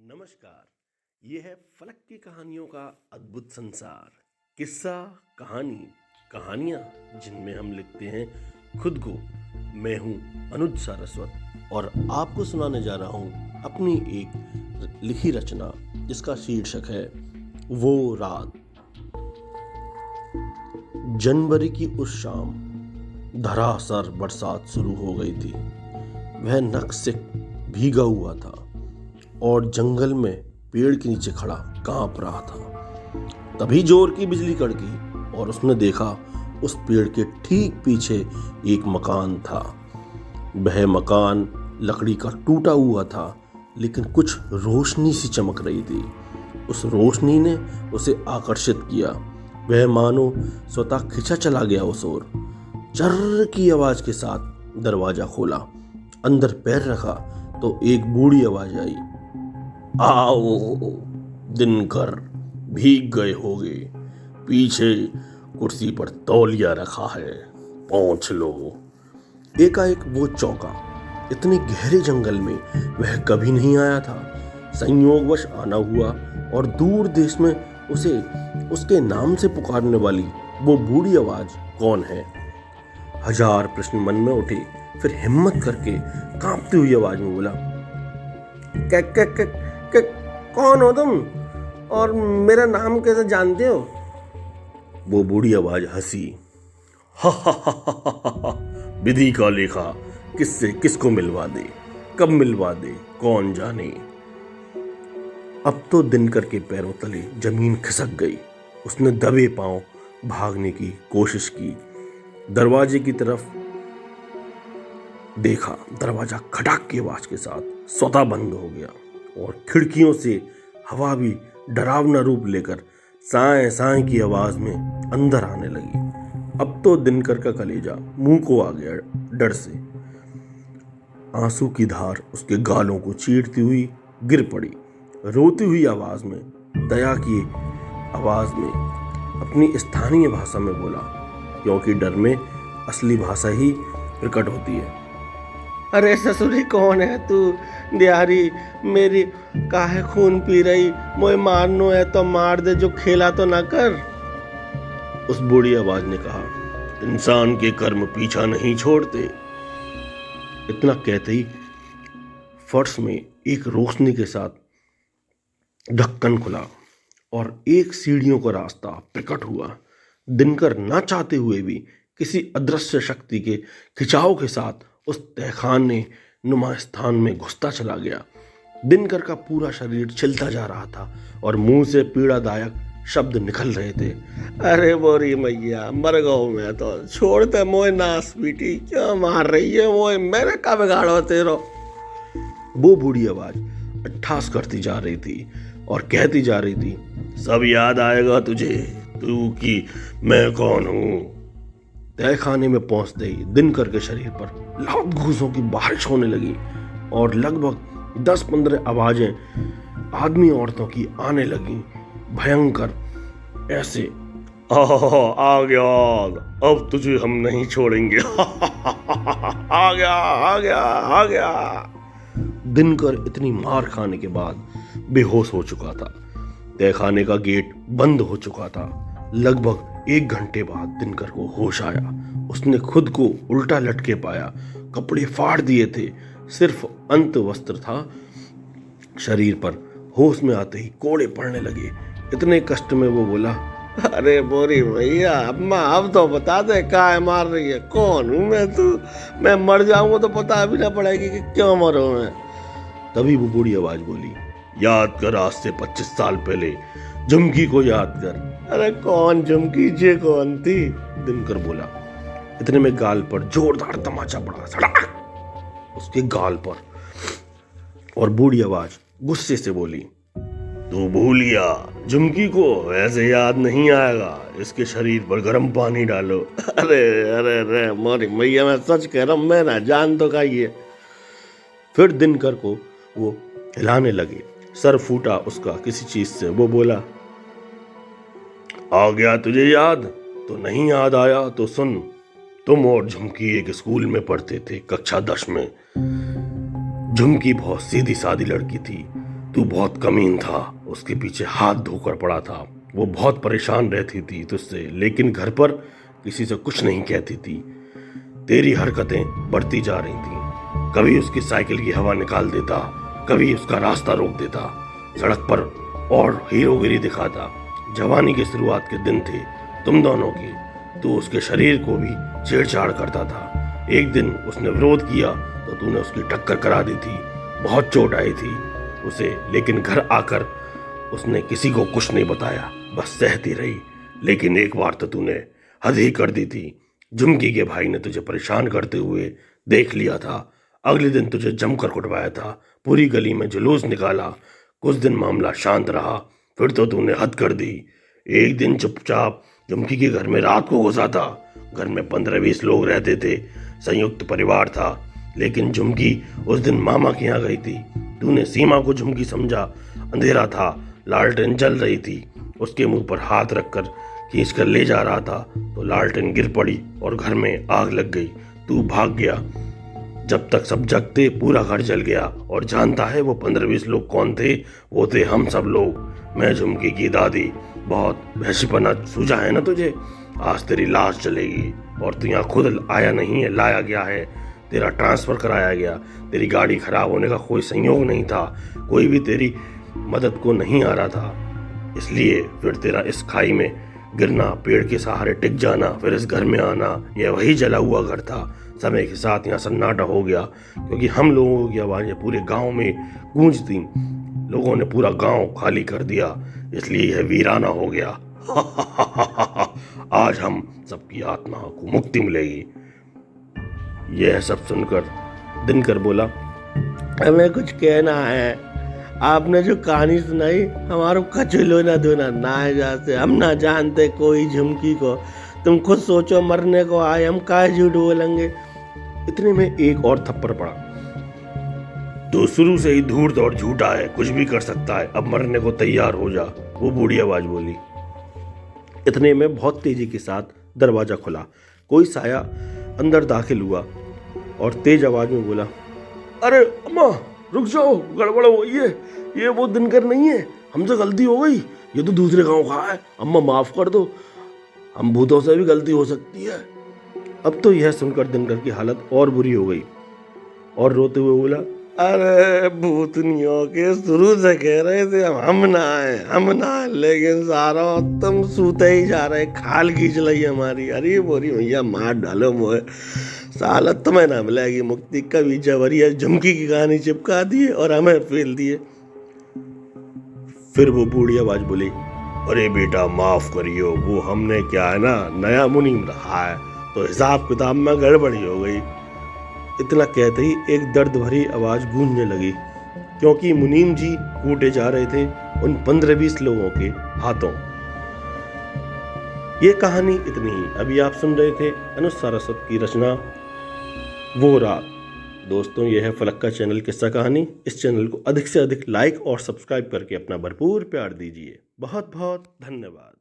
नमस्कार। ये है फलक की कहानियों का अद्भुत संसार। किस्सा, कहानी, कहानियाँ जिनमें हम लिखते हैं खुद को। मैं हूँ अनुज सारस्वत और आपको सुनाने जा रहा हूँ अपनी एक लिखी रचना जिसका शीर्षक है वो रात। जनवरी की उस शाम धराशायी बरसात शुरू हो गई थी। वह नक से भीगा हुआ था और जंगल में पेड़ के नीचे खड़ा कांप रहा था। तभी जोर की बिजली कड़की और उसने देखा उस पेड़ के ठीक पीछे एक मकान था। वह मकान लकड़ी का टूटा हुआ था, लेकिन कुछ रोशनी सी चमक रही थी। उस रोशनी ने उसे आकर्षित किया। वह मानो स्वतः खिंचा चला गया उस ओर। चर्र की आवाज के साथ दरवाजा खोला। अंदर पैर रखा तो एक बूढ़ी आवाज आई, आओ दिनकर, भीग गए होगे। पीछे कुर्सी पर तौलिया रखा है, पहुंच लो। एकाएक वो चौंका। इतने गहरे जंगल में वह कभी नहीं आया था। संयोगवश आना हुआ और दूर देश में उसे उसके नाम से पुकारने वाली वो बूढ़ी आवाज कौन है। हजार प्रश्न मन में उठे। फिर हिम्मत करके कांपती हुई आवाज में बोला, कौन हो तुम और मेरा नाम कैसे जानते हो? वो बूढ़ी आवाज हंसी, विधि का लेखा किससे किसको मिलवा दे, कब मिलवा दे कौन जाने। अब तो दिनकर के पैरों तले जमीन खिसक गई। उसने दबे पांव भागने की कोशिश की। दरवाजे की तरफ देखा। दरवाजा खटाक की आवाज के साथ स्वतः बंद हो गया और खिड़कियों से हवा भी डरावना रूप लेकर साए साए की आवाज में अंदर आने लगी। अब तो दिनकर का कलेजा मुंह को आ गया डर से। आंसू की धार उसके गालों को चीरती हुई गिर पड़ी। रोती हुई आवाज में, दया की आवाज में अपनी स्थानीय भाषा में बोला, क्योंकि डर में असली भाषा ही प्रकट होती है। अरे ससुरी, कौन है तू? दिहारी मेरी काहे खून पी रही? मोए मारनो है तो मार दे, जो खेला तो ना कर। उस बूढ़ी आवाज ने कहा, इंसान के कर्म पीछा नहीं छोड़ते। इतना कहते ही फर्श में एक रोशनी के साथ ढक्कन खुला और एक सीढ़ियों का रास्ता प्रकट हुआ। दिनकर ना चाहते हुए भी किसी अदृश्य शक्ति के खिंचाव के साथ उस तहखाने नुमा स्थान में घुसता चला गया। दिनकर का पूरा शरीर छिलता जा रहा था और मुंह से पीड़ादायक शब्द निकल रहे थे। अरे बोरी मैया, मर गओ मैं तो, छोड़ते मोए नास बेटी, क्या मार रही है मोए, मैंने का बिगाड़ो तेरो। वो बूढ़ी आवाज अट्ठास करती जा रही थी और कहती जा रही थी, सब याद आएगा तुझे, तू कि मैं कौन हूं। तहखाने में पहुंचते ही दिनकर के शरीर पर लात घूसों की बारिश होने लगी और लगभग 10-15 आवाजें आदमी औरतों की आने लगी, भयंकर ऐसे, आ गया, अब तुझे हम नहीं छोड़ेंगे। आ गया आ गया आ गया। दिनकर इतनी मार खाने के बाद बेहोश हो चुका था। तहखाने का गेट बंद हो चुका था। लगभग 1 घंटे बाद दिनकर को होश आया। उसने खुद को उल्टा लटके पाया। कपड़े फाड़ दिए थे, सिर्फ अंत वस्त्र था शरीर पर। होश में आते ही कोड़े पड़ने लगे। इतने कष्ट में वो बोला, अरे बोरी भैया, अम्मा अब तो बता दे, काय मार रही है, कौन हूं मैं मर जाऊंगा तो पता भी ना पड़ेगी कि क्यों मरो मैं। तभी वो बूढ़ी आवाज बोली, याद कर आज से 25 साल पहले झुमकी को याद कर। अरे कौन झुमकी, जे कौन थी? दिनकर बोला। इतने में गाल पर जोरदार तमाचा पड़ा, सड़क उसके गाल पर, और बूढ़ी आवाज गुस्से से बोली, तू भूलिया, झुमकी को ऐसे याद नहीं आएगा, इसके शरीर पर गर्म पानी डालो। अरे अरे अरे मोरी मैया, मैं सच कह रहा हूं, मैं ना जान तो खाइए। फिर दिनकर को वो हिलाने लगे। सर फूटा उसका किसी चीज से। वो बोला, आ गया तुझे याद? तो नहीं याद आया तो सुन, तुम और झुमकी एक स्कूल में पढ़ते थे, कक्षा 10 में। झुमकी बहुत सीधी सादी लड़की थी तू बहुत कमीन था। उसके पीछे हाथ धोकर पड़ा था। वो बहुत परेशान रहती थी तुझसे, लेकिन घर पर किसी से कुछ नहीं कहती थी। तेरी हरकतें बढ़ती जा रही थी। कभी उसकी साइकिल की हवा निकाल देता, कभी उसका रास्ता रोक देता, सड़क पर और हीरोगिरी दिखाता। जवानी के शुरुआत के दिन थे तुम दोनों के। तू उसके शरीर को भी छेड़छाड़ करता था। एक दिन उसने विरोध किया तो तूने उसकी टक्कर करा दी थी। बहुत चोट आई थी उसे, लेकिन घर आकर उसने किसी को कुछ नहीं बताया, बस सहती रही। लेकिन एक बार तो तूने हद ही कर दी थी। झुमकी के भाई ने तुझे परेशान करते हुए देख लिया था। अगले दिन तुझे जमकर कुटवाया था, पूरी गली में जुलूस निकाला। कुछ दिन मामला शांत रहा, फिर तो तूने हद कर दी। एक दिन चुपचाप झुमकी के घर में रात को घुसा था। घर में 15-20 लोग रहते थे, संयुक्त परिवार था। लेकिन झुमकी उस दिन मामा के यहाँ गई थी। तूने सीमा को झुमकी समझा। अंधेरा था, लालटेन जल रही थी। उसके मुंह पर हाथ रखकर खींच कर ले जा रहा था तो लालटेन गिर पड़ी और घर में आग लग गई। तू भाग गया। जब तक सब जगते पूरा घर जल गया। और जानता है वो 15-20 लोग कौन थे? वो थे हम सब लोग। मैं झुमकी की दादी। बहुत वहशीपना सूझा है ना तुझे? आज तेरी लाश जलेगी। और तू यहाँ खुद आया नहीं है, लाया गया है। तेरा ट्रांसफर कराया गया। तेरी गाड़ी खराब होने का कोई संयोग नहीं था। कोई भी तेरी मदद को नहीं आ रहा था। इसलिए फिर तेरा इस खाई में गिरना, पेड़ के सहारे टिक जाना, फिर इस घर में आना, यह वही जला हुआ घर था। समय के साथ यहाँ सन्नाटा हो गया, क्योंकि हम लोगों की आवाज़ें पूरे गांव में गूंजती। लोगों ने पूरा गांव खाली कर दिया, इसलिए यह वीराना हो गया। आज हम सबकी आत्मा को मुक्ति मिलेगी। यह सब सुनकर दिनकर बोला, हमें कुछ कहना है। आपने जो कहानी सुनाई हमारो कचलो ना दोना ना जाते। हम ना जानते कोई झुमकी को। तुम खुद सोचो, मरने को आए, हम काहे झूठ बोलेंगे। इतने में एक और थप्पड़ पड़ा। तो शुरू से ही धूर्त और झूठा है, कुछ भी कर सकता है। अब मरने को तैयार हो जा, वो बूढ़ी आवाज बोली। इतने में बहुत तेजी के साथ दरवाजा खुला। कोई साया अंदर दाखिल हुआ और तेज आवाज में बोला, अरे अम्मा रुक जाओ, गड़बड़ हो गई है। ये वो दिनकर नहीं है, हमसे गलती हो गई। ये तो दूसरे गांव का है, अम्मा माफ कर दो। हम भूतों से भी गलती हो सकती है। अब तो यह सुनकर दिनकर की हालत और बुरी हो गई और रोते हुए बोला, अरे भूतनियों के शुरू से कह रहे थे हम ना आए, लेकिन सारा तुम सूते ही जा रहे, खाल खींच ली हमारी। अरे बोरी भैया मार डालो मोहे, साला तुम्हें ना मिलेगी मुक्ति। कभी जबरिया झुमकी की कहानी चिपका दिए और हमें फेल दिए। फिर वो बूढ़ी आवाज बोली, अरे बेटा माफ करियो, वो हमने क्या है ना, नया मुनीम रहा है तो हिसाब किताब में गड़बड़ी हो गई। इतना कहते ही एक दर्द भरी आवाज गूंजने लगी, क्योंकि मुनीम जी कूटे जा रहे थे उन 15-20 लोगों के हाथों। ये कहानी इतनी ही। अभी आप सुन रहे थे अनुज सारस्वत की रचना वो रात। दोस्तों, यह है फलक का चैनल किस्सा कहानी। इस चैनल को अधिक से अधिक लाइक और सब्सक्राइब करके अपना भरपूर प्यार दीजिए। बहुत बहुत धन्यवाद।